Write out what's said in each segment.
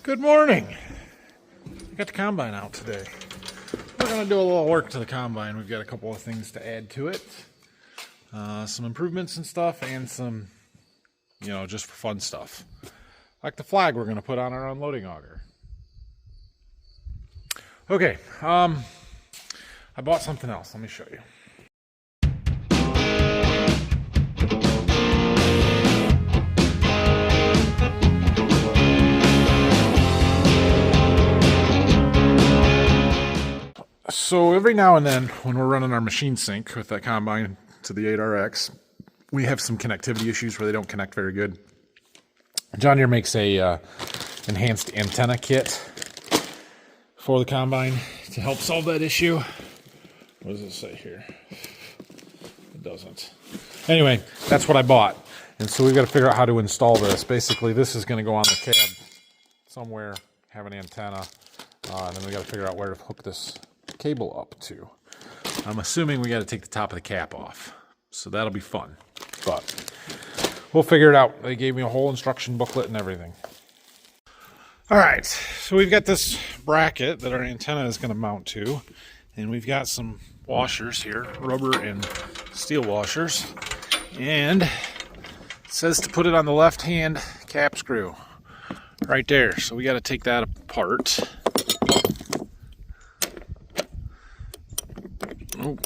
Good morning. I got the combine out today. We're going to do a little work to the combine. We've got a couple of things to add to it. Some improvements and stuff, and some, just for fun stuff. Like the flag we're going to put on our unloading auger. Okay, I bought something else. Let me show you. So every now and then when we're running our machine sync with that combine to the 8RX, we have some connectivity issues where they don't connect very good. John Deere makes a enhanced antenna kit for the combine to help solve that issue. What does it say here? It doesn't. Anyway, that's what I bought. And so we've got to figure out how to install this. Basically, this is going to go on the cab somewhere, have an antenna, and then we got to figure out where to hook this cable up to. I'm assuming we got to take the top of the cap off, so that'll be fun, but we'll figure it out. They gave me a whole instruction booklet and everything. All right, so we've got this bracket that our antenna is going to mount to, and we've got some washers here, rubber and steel washers, and it says to put it on the left hand cap screw right there. So we got to take that apart. And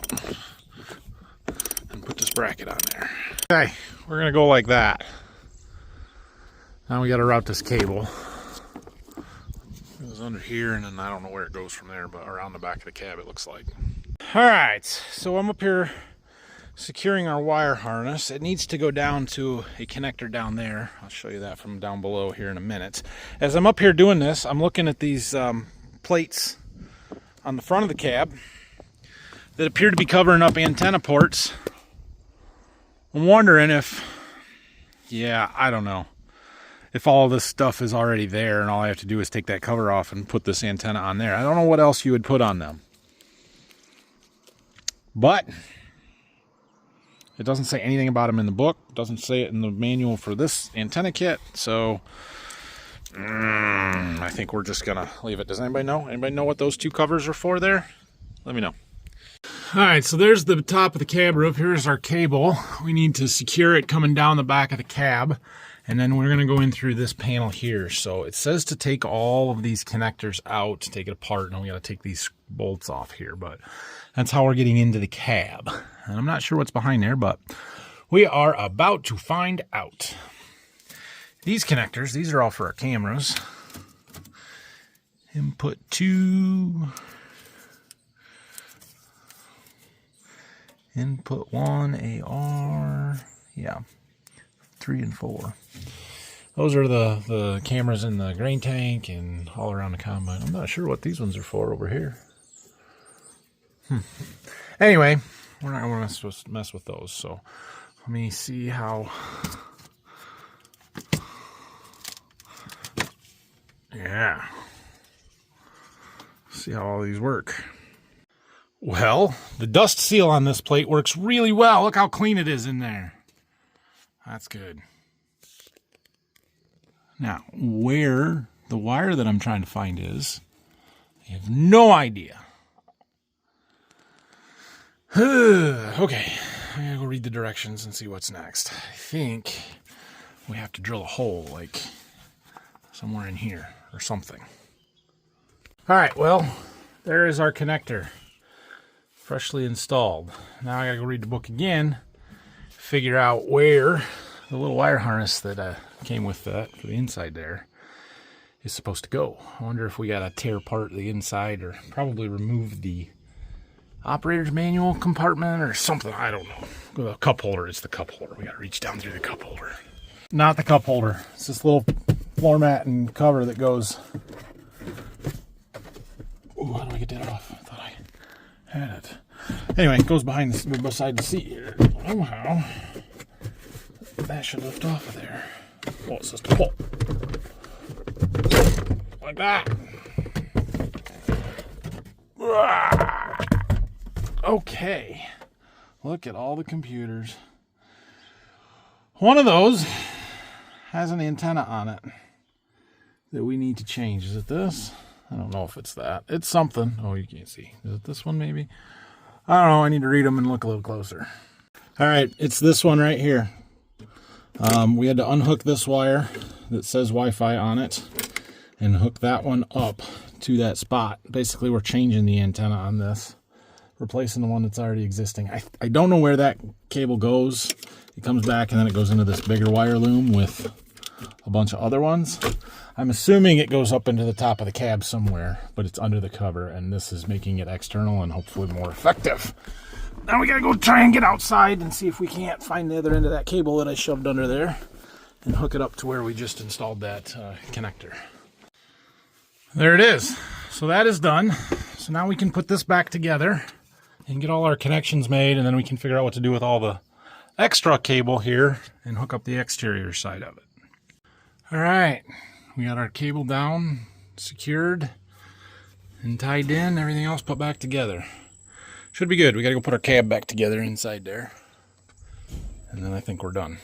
put this bracket on there. Okay, we're gonna go like that. Now we gotta route this cable. It goes under here, and then I don't know where it goes from there, but around the back of the cab it looks like. Alright, so I'm up here securing our wire harness. It needs to go down to a connector down there. I'll show you that from down below here in a minute. As I'm up here doing this, I'm looking at these plates on the front of the cab that appear to be covering up antenna ports. I'm wondering if, I don't know, if all of this stuff is already there and all I have to do is take that cover off and put this antenna on there. I don't know what else you would put on them. But it doesn't say anything about them in the book. It doesn't say it in the manual for this antenna kit. So I think we're just gonna leave it. Does anybody know? Anybody know what those two covers are for there? Let me know. Alright, so there's the top of the cab roof. Here's our cable. We need to secure it coming down the back of the cab. And then we're going to go in through this panel here. So it says to take all of these connectors out, to take it apart. And we got to take these bolts off here. But that's how we're getting into the cab. And I'm not sure what's behind there, but we are about to find out. These connectors, these are all for our cameras. Input 2... Input 1, AR, 3 and 4. Those are the cameras in the grain tank and all around the combine. I'm not sure what these ones are for over here. Anyway, we're not going to mess with those. So let me see how. See how all these work. Well, the dust seal on this plate works really well. Look how clean it is in there. That's good. Now, where the wire that I'm trying to find is, I have no idea. Okay, I gotta go read the directions and see what's next. I think we have to drill a hole, like somewhere in here or something. All right, well, there is our connector. Freshly installed. Now I gotta go read the book again, figure out where the little wire harness that came with that for the inside there is supposed to go. I wonder if we gotta tear apart the inside or probably remove the operator's manual compartment or something. I don't know. The cup holder is the cup holder. We gotta reach down through the cup holder. Not the cup holder. It's this little floor mat and cover that goes. Ooh, how do I get that off? I thought I had it. Anyway, it goes beside the seat here. I don't know how. That should lift off of there. Oh, it says to pull. Like that. Okay. Look at all the computers. One of those has an antenna on it. that we need to change. Is it this? I don't know if it's that. It's something. Oh, you can't see. Is it this one maybe? I don't know. I need to read them and look a little closer. All right, it's this one right here. We had to unhook this wire that says Wi-Fi on it and hook that one up to that spot. Basically, we're changing the antenna on this, replacing the one that's already existing. I don't know where that cable goes. It comes back and then it goes into this bigger wire loom with a bunch of other ones. I'm assuming it goes up into the top of the cab somewhere, but it's under the cover, and this is making it external and hopefully more effective. Now we gotta go try and get outside and see if we can't find the other end of that cable that I shoved under there and hook it up to where we just installed that connector. There it is. So that is done. So now we can put this back together and get all our connections made, and then we can figure out what to do with all the extra cable here and hook up the exterior side of it. All right, we got our cable down, secured, and tied in, everything else put back together. Should be good. We gotta go put our cab back together inside there, and then I think we're done.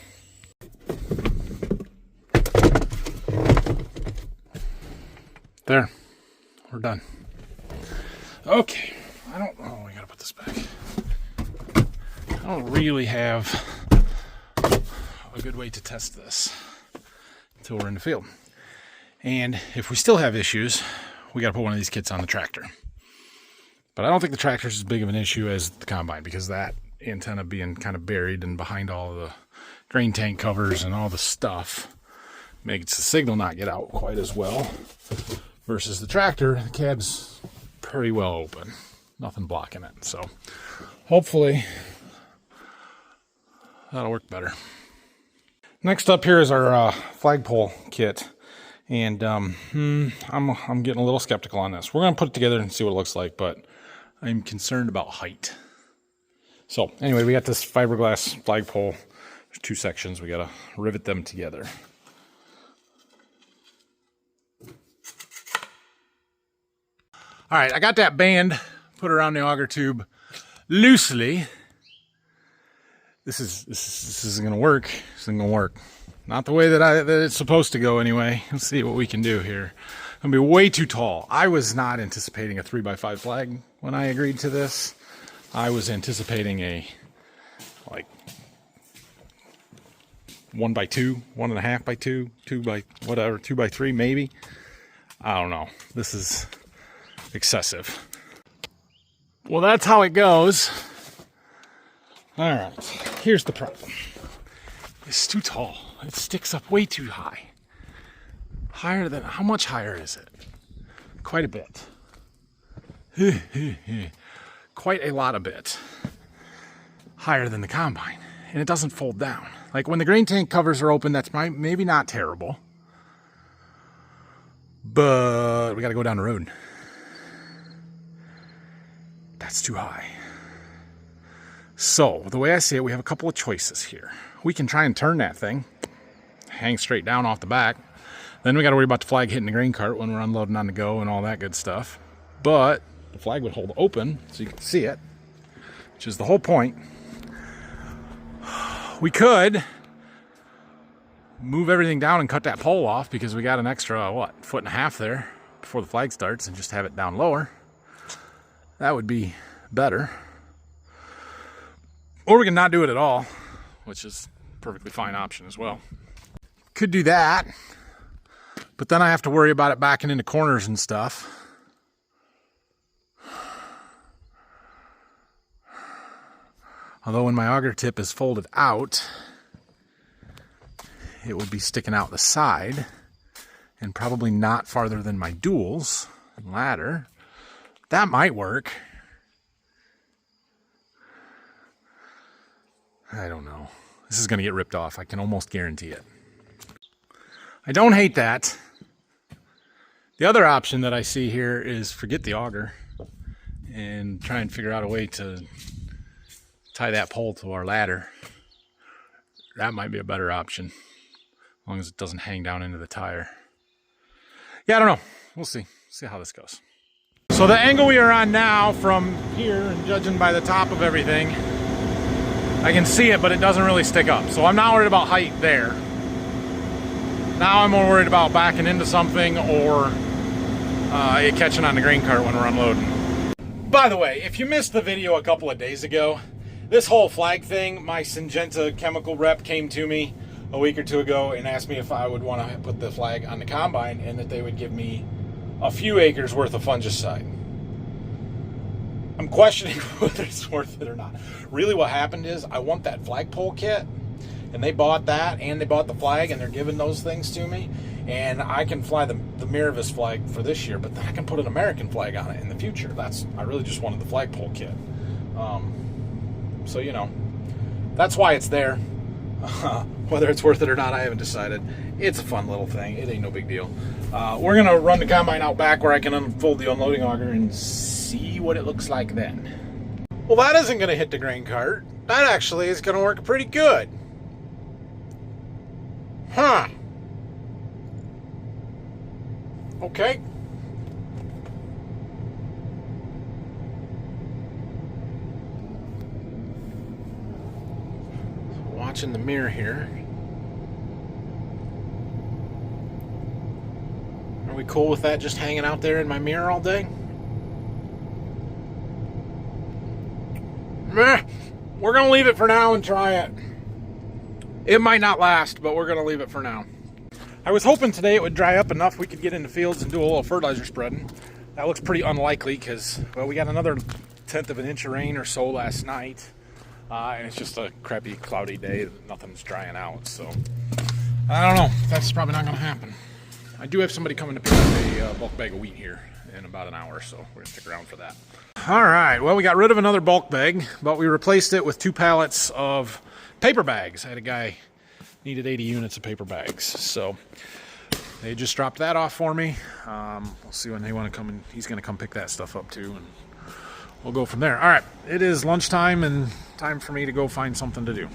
There, we're done. Okay, oh, we gotta put this back. I don't really have a good way to test this until we're in the field. And if we still have issues, we gotta put one of these kits on the tractor. But I don't think the tractor's as big of an issue as the combine, because that antenna being kind of buried and behind all the grain tank covers and all the stuff makes the signal not get out quite as well. Versus the tractor, the cab's pretty well open. Nothing blocking it. So hopefully that'll work better. Next up here is our flagpole kit. And I'm getting a little skeptical on this. We're going to put it together and see what it looks like, but I'm concerned about height. So anyway, we got this fiberglass flagpole. There's two sections. We got to rivet them together. All right, I got that band put around the auger tube loosely. This isn't gonna work. This isn't gonna work. Not the way that it's supposed to go anyway. Let's see what we can do here. It's gonna be way too tall. I was not anticipating a 3x5 flag when I agreed to this. I was anticipating a like 1x2, 1.5x2, 2x3 maybe. I don't know. This is excessive. Well, that's how it goes. All right, here's the problem. It's too tall. It sticks up way too high. Higher than, how much higher is it? Quite a bit. Quite a lot of bit. Higher than the combine. And it doesn't fold down. Like when the grain tank covers are open, that's maybe not terrible. But we gotta go down the road. That's too high. So, the way I see it, we have a couple of choices here. We can try and turn that thing, hang straight down off the back. Then we got to worry about the flag hitting the grain cart when we're unloading on the go and all that good stuff. But the flag would hold open so you can see it, which is the whole point. We could move everything down and cut that pole off because we got an extra, 1.5 feet there before the flag starts, and just have it down lower. That would be better. Or we can not do it at all, which is a perfectly fine option as well. Could do that, but then I have to worry about it backing into corners and stuff. Although when my auger tip is folded out, it would be sticking out the side and probably not farther than my duals and ladder. That might work. I don't know. This is going to get ripped off. I can almost guarantee it. I don't hate that. The other option that I see here is forget the auger and try and figure out a way to tie that pole to our ladder. That might be a better option, as long as it doesn't hang down into the tire. Yeah, I don't know. We'll see. See how this goes. So the angle we are on now from here, and judging by the top of everything, I can see it, but it doesn't really stick up. So I'm not worried about height there. Now I'm more worried about backing into something or it catching on the grain cart when we're unloading. By the way, if you missed the video a couple of days ago, this whole flag thing, my Syngenta chemical rep came to me a week or two ago and asked me if I would want to put the flag on the combine and that they would give me a few acres worth of fungicide. I'm questioning whether it's worth it or not. Really what happened is I want that flagpole kit, and they bought that and they bought the flag, and they're giving those things to me, and I can fly the Miravis flag for this year, but then I can put an American flag on it in the future. I really just wanted the flagpole kit. So, you know, that's why it's there. Whether it's worth it or not, I haven't decided. It's a fun little thing. It ain't no big deal. We're going to run the combine out back where I can unfold the unloading auger and see what it looks like then. Well, that isn't going to hit the grain cart. That actually is going to work pretty good. Huh. Okay. Watching the mirror here. Are we cool with that just hanging out there in my mirror all day? Meh. We're going to leave it for now and try it. It might not last, but we're going to leave it for now. I was hoping today it would dry up enough we could get in the fields and do a little fertilizer spreading. That looks pretty unlikely because, well, we got another 1/10 of an inch of rain or so last night. And it's just a crappy, cloudy day. Nothing's drying out, so I don't know. That's probably not going to happen. I do have somebody coming to pick up a bulk bag of wheat here in about an hour, so we're going to stick around for that. All right, well, we got rid of another bulk bag, but we replaced it with 2 pallets of paper bags. I had a guy needed 80 units of paper bags, so they just dropped that off for me. We'll see when they want to come in. He's going to come pick that stuff up too, and we'll go from there. All right, it is lunchtime and time for me to go find something to do.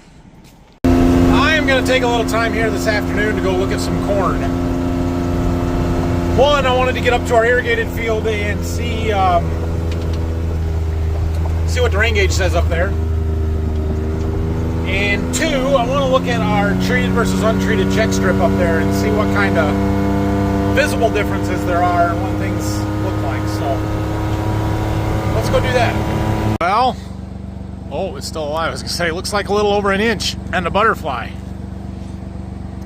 I am going to take a little time here this afternoon to go look at some corn. One, I wanted to get up to our irrigated field and see what the rain gauge says up there. And 2, I want to look at our treated versus untreated check strip up there and see what kind of visible differences there are and what things look like. So let's go do that. Well, oh, it's still alive. I was going to say, it looks like a little over an inch. And the butterfly.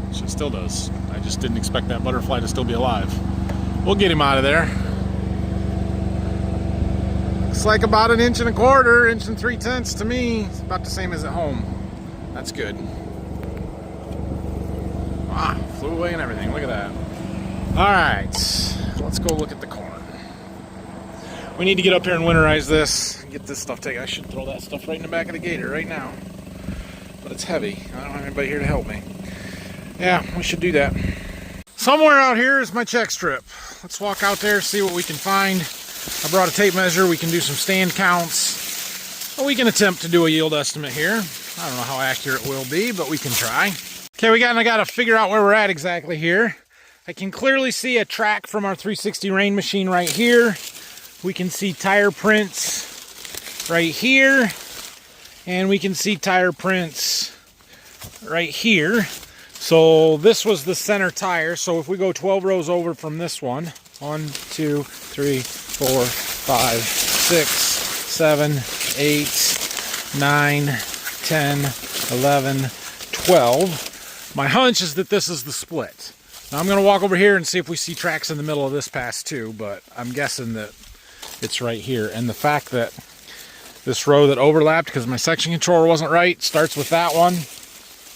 It still does. I just didn't expect that butterfly to still be alive. We'll get him out of there. Looks like about 1 1/4 inches, 1 3/10 to me. It's about the same as at home. That's good. Ah, flew away and everything. Look at that. All right, let's go look at the corn. We need to get up here and winterize this. Get this stuff taken. I should throw that stuff right in the back of the gator right now. But it's heavy. I don't have anybody here to help me. Yeah, we should do that. Somewhere out here is my check strip. Let's walk out there, see what we can find. I brought a tape measure. We can do some stand counts. We can attempt to do a yield estimate here. I don't know how accurate it will be, but we can try. Okay, I got to figure out where we're at exactly here. I can clearly see a track from our 360 rain machine right here. We can see tire prints right here. And we can see tire prints right here. So this was the center tire. So if we go 12 rows over from this one, 1, 2, 3, 4, 5, 6, 7, 8, 9, 10, 11, 12. My hunch is that this is the split. Now I'm going to walk over here and see if we see tracks in the middle of this pass too, but I'm guessing that it's right here. And the fact that this row that overlapped, because my section controller wasn't right, starts with that one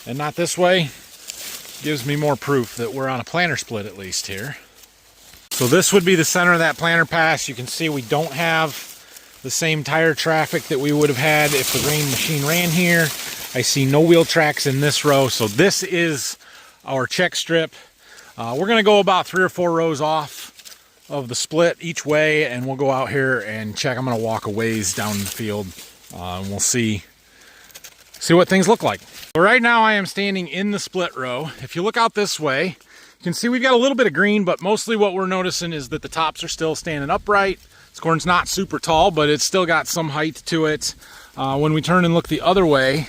and not this way, gives me more proof that we're on a planter split at least here. So this would be the center of that planter pass. You can see we don't have the same tire traffic that we would have had if the rain machine ran here. I see no wheel tracks in this row. So this is our check strip. We're going to go about 3 or 4 rows off of the split each way, and we'll go out here and check. I'm going to walk a ways down the field, and we'll see what things look like. So right now I am standing in the split row. If you look out this way, you can see we've got a little bit of green, but mostly what we're noticing is that the tops are still standing upright. This corn's not super tall, but it's still got some height to it. When we turn and look the other way,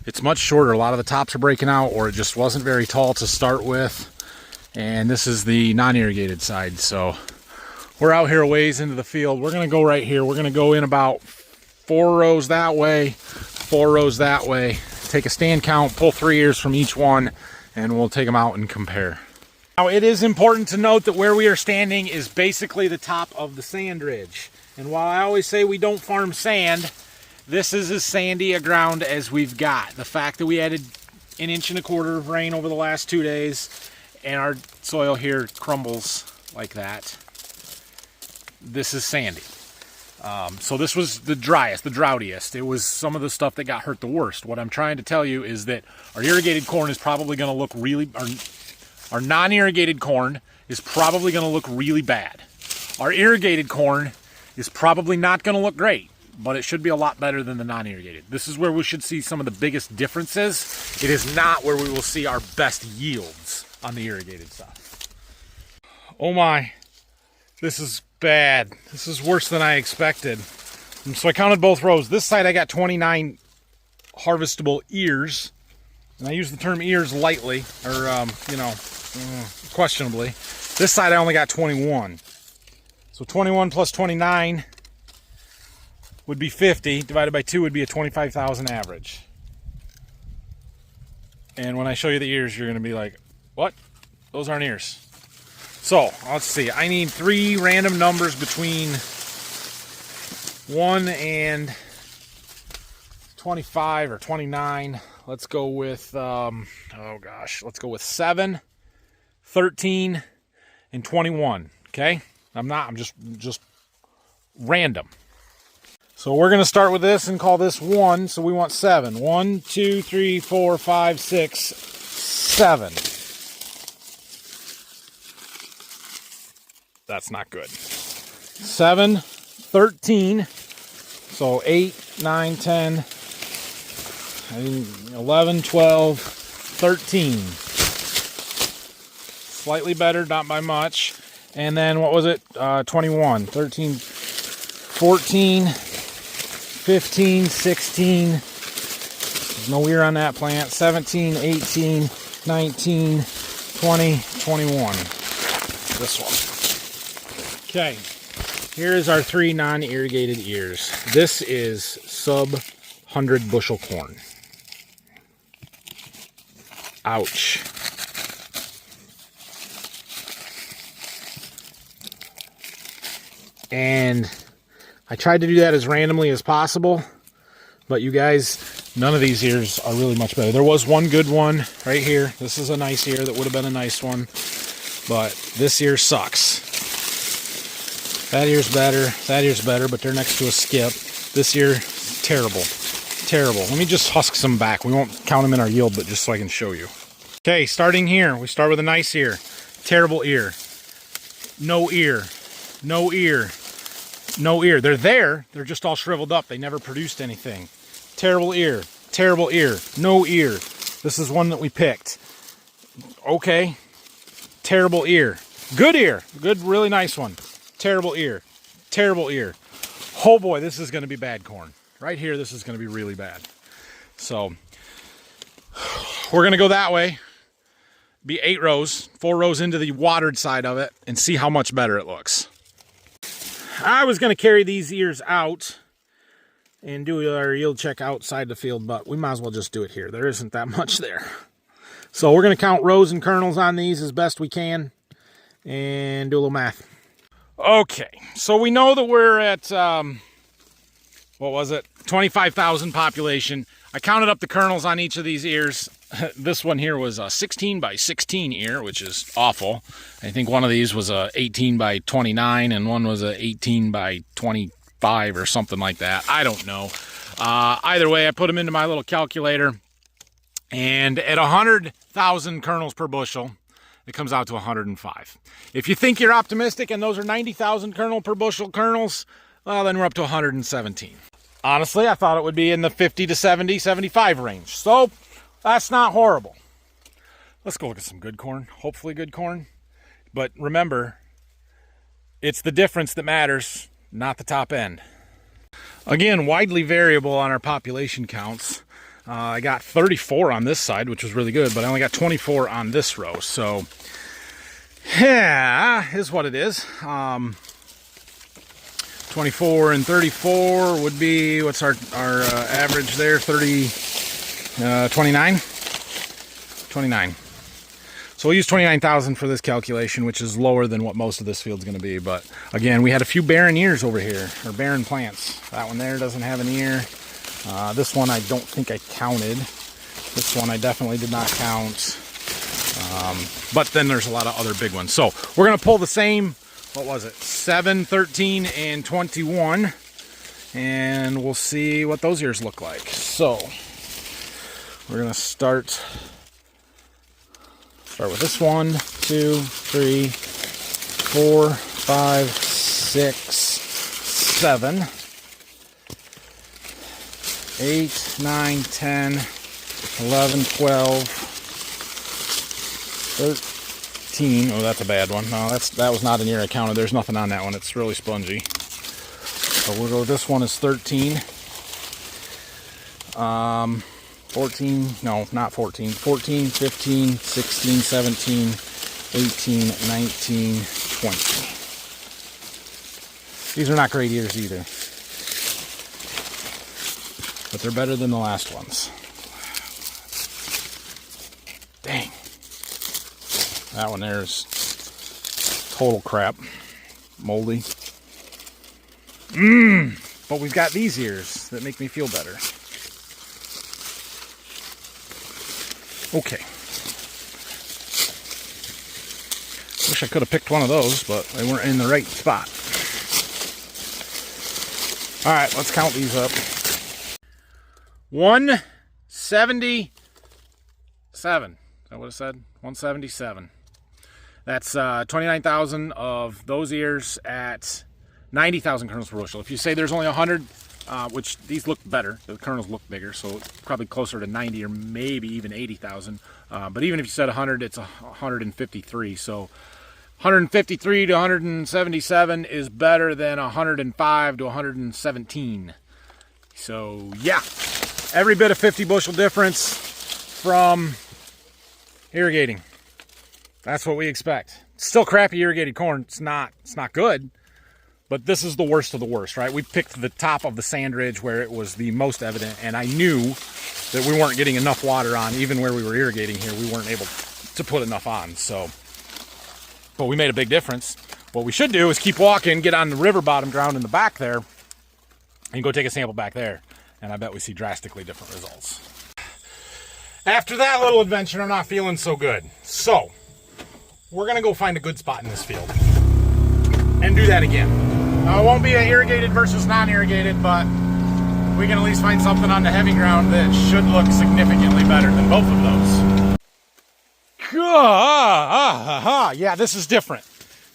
it's much shorter. A lot of the tops are breaking out, or it just wasn't very tall to start with. and this is the non-irrigated side. So we're out here a ways into the field. We're gonna go right here. We're gonna go in about 4 rows that way, 4 rows that way, take a stand count, pull 3 ears from each one, and we'll take them out and compare. Now, it is important to note that where we are standing is basically the top of the sand ridge. And while I always say we don't farm sand, this is as sandy a ground as we've got. The fact that we added 1.25 inches of rain over the last 2 days and our soil here crumbles like that, this is sandy. So this was the driest, the droughtiest. It was some of the stuff that got hurt the worst. What I'm trying to tell you is that our irrigated corn is probably going to look really, our non-irrigated corn is probably going to look really bad. Our irrigated corn is probably not going to look great, but it should be a lot better than the non-irrigated. This is where we should see some of the biggest differences. It is not where we will see our best yields on the irrigated stuff. Oh my, this is bad. This is worse than I expected. So I counted both rows. This side I got 29 harvestable ears, and I use the term ears lightly, or questionably. This side I only got 21. So 21 plus 29 would be 50, divided by 2 would be a 25,000 average. And when I show you the ears, you're going to be like, what? Those aren't ears. So, let's see. I need 3 random numbers between 1 and 25 or 29. Let's go with, let's go with 7, 13, and 21. Okay? I'm just random. So we're going to start with this and call this 1. So we want 7. 1, 2, 3, 4, 5, 6, 7. That's not good. 7, 13. So 8, 9, 10, 11, 12, 13. Slightly better, not by much. And then what was it? 21, 13, 14, 15, 16. There's no ear on that plant. 17, 18, 19, 20, 21. This one. Okay. Here's our 3 non-irrigated ears. This is sub 100 bushel corn. Ouch. And I tried to do that as randomly as possible, but you guys, none of these ears are really much better. There was one good one right here. This is a nice ear that would have been a nice one, but this ear sucks. That ear's better, but they're next to a skip. This ear, terrible, terrible. Let me just husk some back. We won't count them in our yield, but just so I can show you. Okay, starting here, we start with a nice ear. Terrible ear. No ear. No ear. No ear. They're there. They're just all shriveled up. They never produced anything. Terrible ear. Terrible ear. No ear. This is one that we picked. Okay. Terrible ear. Good ear. Good, really nice one. Terrible ear. Terrible ear. Oh boy, this is going to be bad corn. Right here, this is going to be really bad. So, we're going to go that way. Be 8 rows. 4 rows into the watered side of it and see how much better it looks. I was going to carry these ears out and do our yield check outside the field, but we might as well just do it here. There isn't that much there. So we're going to count rows and kernels on these as best we can and do a little math. Okay, so we know that we're at, 25,000 population. I counted up the kernels on each of these ears. This one here was a 16 by 16 ear, which is awful. I think one of these was a 18 by 29 and one was a 18 by 25 or something like that. I don't know. Either way, I put them into my little calculator, and at 100,000 kernels per bushel, it comes out to 105. If you think you're optimistic and those are 90,000 kernel per bushel kernels, well, then we're up to 117. Honestly, I thought it would be in the 50 to 70, 75 range. So that's not horrible. Let's go look at some good corn. Hopefully good corn. But remember, it's the difference that matters, not the top end. Again, widely variable on our population counts. I got 34 on this side, which was really good, but I only got 24 on this row. So Yeah, is what it is. 24 and 34 would be, what's our average there? 29? 29. So we'll use 29,000 for this calculation, which is lower than what most of this field's going to be. But again, we had a few barren ears over here, or barren plants. That one there doesn't have an ear. This one I don't think I counted. This one I definitely did not count. But then there's a lot of other big ones. So we're going to pull the same, what was it, 7, 13, and 21. And we'll see what those ears look like. So we're going to start with this 1, 2, 3, 4, 5, 6, 7, 8, 9, 10, 11, 12, 13. Oh, that's a bad one. No, that was not an ear I counted. There's nothing on that one. It's really spongy. So we'll go, this one is 13. 14, no, not 14. 14, 15, 16, 17, 18, 19, 20. These are not great ears either. But they're better than the last ones. Dang. That one there is total crap. Moldy. But we've got these ears that make me feel better. Okay. Wish I could have picked one of those, but they weren't in the right spot. Alright, let's count these up. 177. Is that what it said? 177. That's 29,000 of those ears at 90,000 kernels per bushel. If you say there's only 100, which these look better, the kernels look bigger, so it's probably closer to 90 or maybe even 80,000. But even if you said 100, it's 153. So 153 to 177 is better than 105 to 117. So yeah, every bit of 50 bushel difference from irrigating. That's what we expect. Still crappy irrigated corn. It's not good. But this is the worst of the worst, right? We picked the top of the sand ridge where it was the most evident, and I knew that we weren't getting enough water on. Even where we were irrigating here, we weren't able to put enough on. So, but we made a big difference. What we should do is keep walking, get on the river bottom ground in the back there, and go take a sample back there. And I bet we see drastically different results. After that little adventure, I'm not feeling so good. So, we're going to go find a good spot in this field and do that again. Now, it won't be an irrigated versus non-irrigated, but we can at least find something on the heavy ground that should look significantly better than both of those. Yeah, this is different.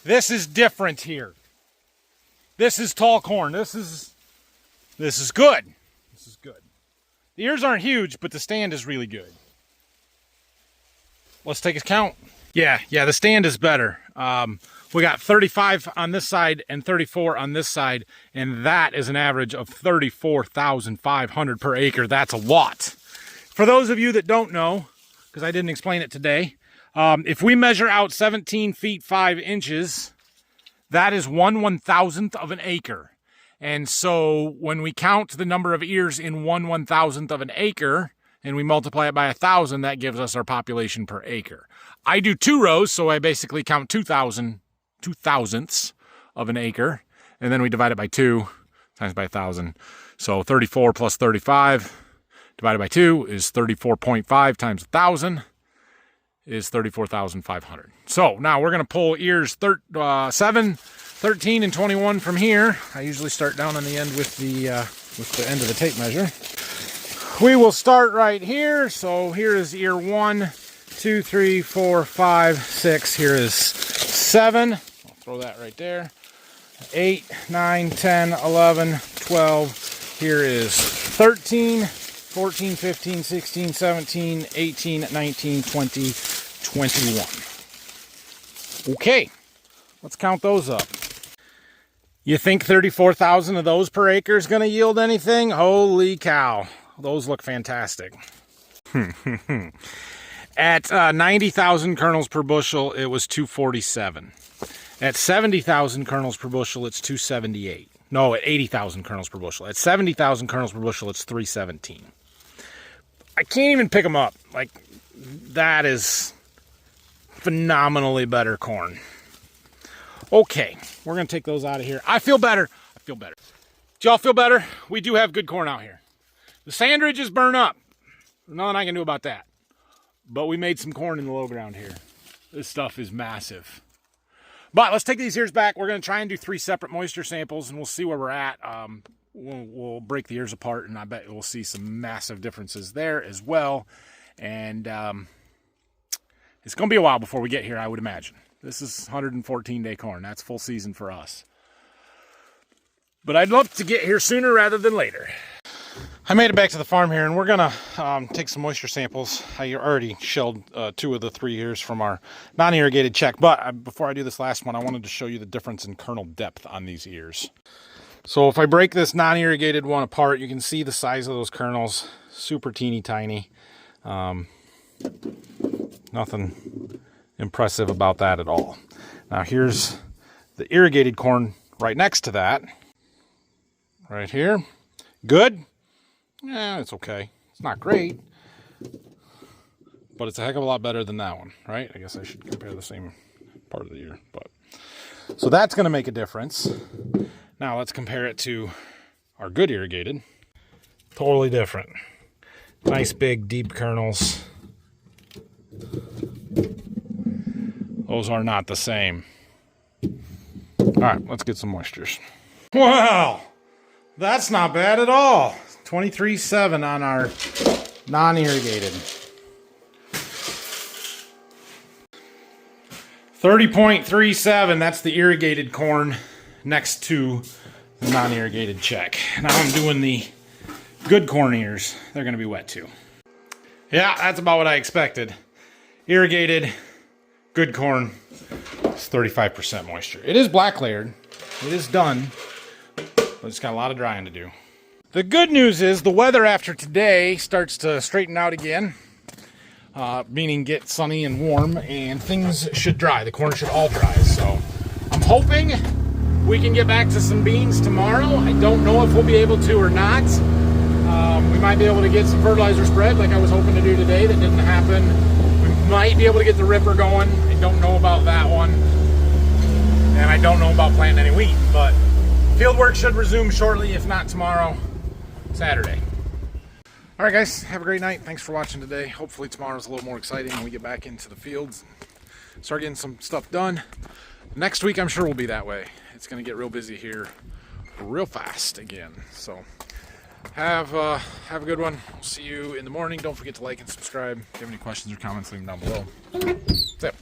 This is different here. This is tall corn. This is good. This is good. The ears aren't huge, but the stand is really good. Let's take a count. Yeah, the stand is better. We got 35 on this side and 34 on this side, and that is an average of 34,500 per acre. That's a lot. For those of you that don't know, because I didn't explain it today, if we measure out 17 feet 5 inches, that is 1/1000th of an acre. And so when we count the number of ears in 1/1000th of an acre, and we multiply it by 1,000, that gives us our population per acre. I do 2 rows, so I basically count 2,000ths of an acre, and then we divide it by 2 times by 1,000. So 34 plus 35 divided by 2 is 34.5 times 1,000 is 34,500. So now we're going to pull ears 7, 13, and 21 from here. I usually start down on the end with the end of the tape measure. We will start right here. So here is ear 1, 2, 3, 4, 5, 6. Here is 7. I'll throw that right there. 8, 9, 10, 11, 12. Here is 13, 14, 15, 16, 17, 18, 19, 20, 21. Okay, let's count those up. You think 34,000 of those per acre is going to yield anything? Holy cow. Those look fantastic. At 90,000 kernels per bushel, it was 247. At 70,000 kernels per bushel, it's 278. No, at 80,000 kernels per bushel. At 70,000 kernels per bushel, it's 317. I can't even pick them up. Like, that is phenomenally better corn. Okay, we're going to take those out of here. I feel better. I feel better. Do y'all feel better? We do have good corn out here. The sand ridges burn up. There's nothing I can do about that. But we made some corn in the low ground here. This stuff is massive. But let's take these ears back. We're going to try and do 3 separate moisture samples, and we'll see where we're at. We'll break the ears apart, and I bet we'll see some massive differences there as well. And it's going to be a while before we get here, I would imagine. This is 114-day corn. That's full season for us. But I'd love to get here sooner rather than later. I made it back to the farm here, and we're going to take some moisture samples. I already shelled 2 of the 3 ears from our non-irrigated check. But before I do this last one, I wanted to show you the difference in kernel depth on these ears. So if I break this non-irrigated one apart, you can see the size of those kernels. Super teeny tiny. Nothing impressive about that at all. Now here's the irrigated corn right next to that. Right here. Good. Yeah, it's okay. It's not great, but it's a heck of a lot better than that one, right? I guess I should compare the same part of the ear. But so that's going to make a difference. Now let's compare it to our good irrigated. Totally different. Nice big deep kernels. Those are not the same. All right, let's get some moistures. Wow, that's not bad at all. 23.7 on our non-irrigated. 30.37, that's the irrigated corn next to the non-irrigated check. Now I'm doing the good corn ears. They're going to be wet too. Yeah, that's about what I expected. Irrigated, good corn, it's 35% moisture. It is black layered. It is done, but it's got a lot of drying to do. The good news is the weather after today starts to straighten out again, meaning get sunny and warm, and things should dry. The corn should all dry. So I'm hoping we can get back to some beans tomorrow. I don't know if we'll be able to or not. We might be able to get some fertilizer spread like I was hoping to do today. That didn't happen. We might be able to get the ripper going. I don't know about that one. And I don't know about planting any wheat, but field work should resume shortly, if not tomorrow, Saturday. All right, guys, have a great night. Thanks for watching today. Hopefully tomorrow's a little more exciting when we get back into the fields and start getting some stuff done. Next week, I'm sure will be that way. It's going to get real busy here real fast again. So have a good one. We'll see you in the morning. Don't forget to like and subscribe. If you have any questions or comments, leave them down below. That's it.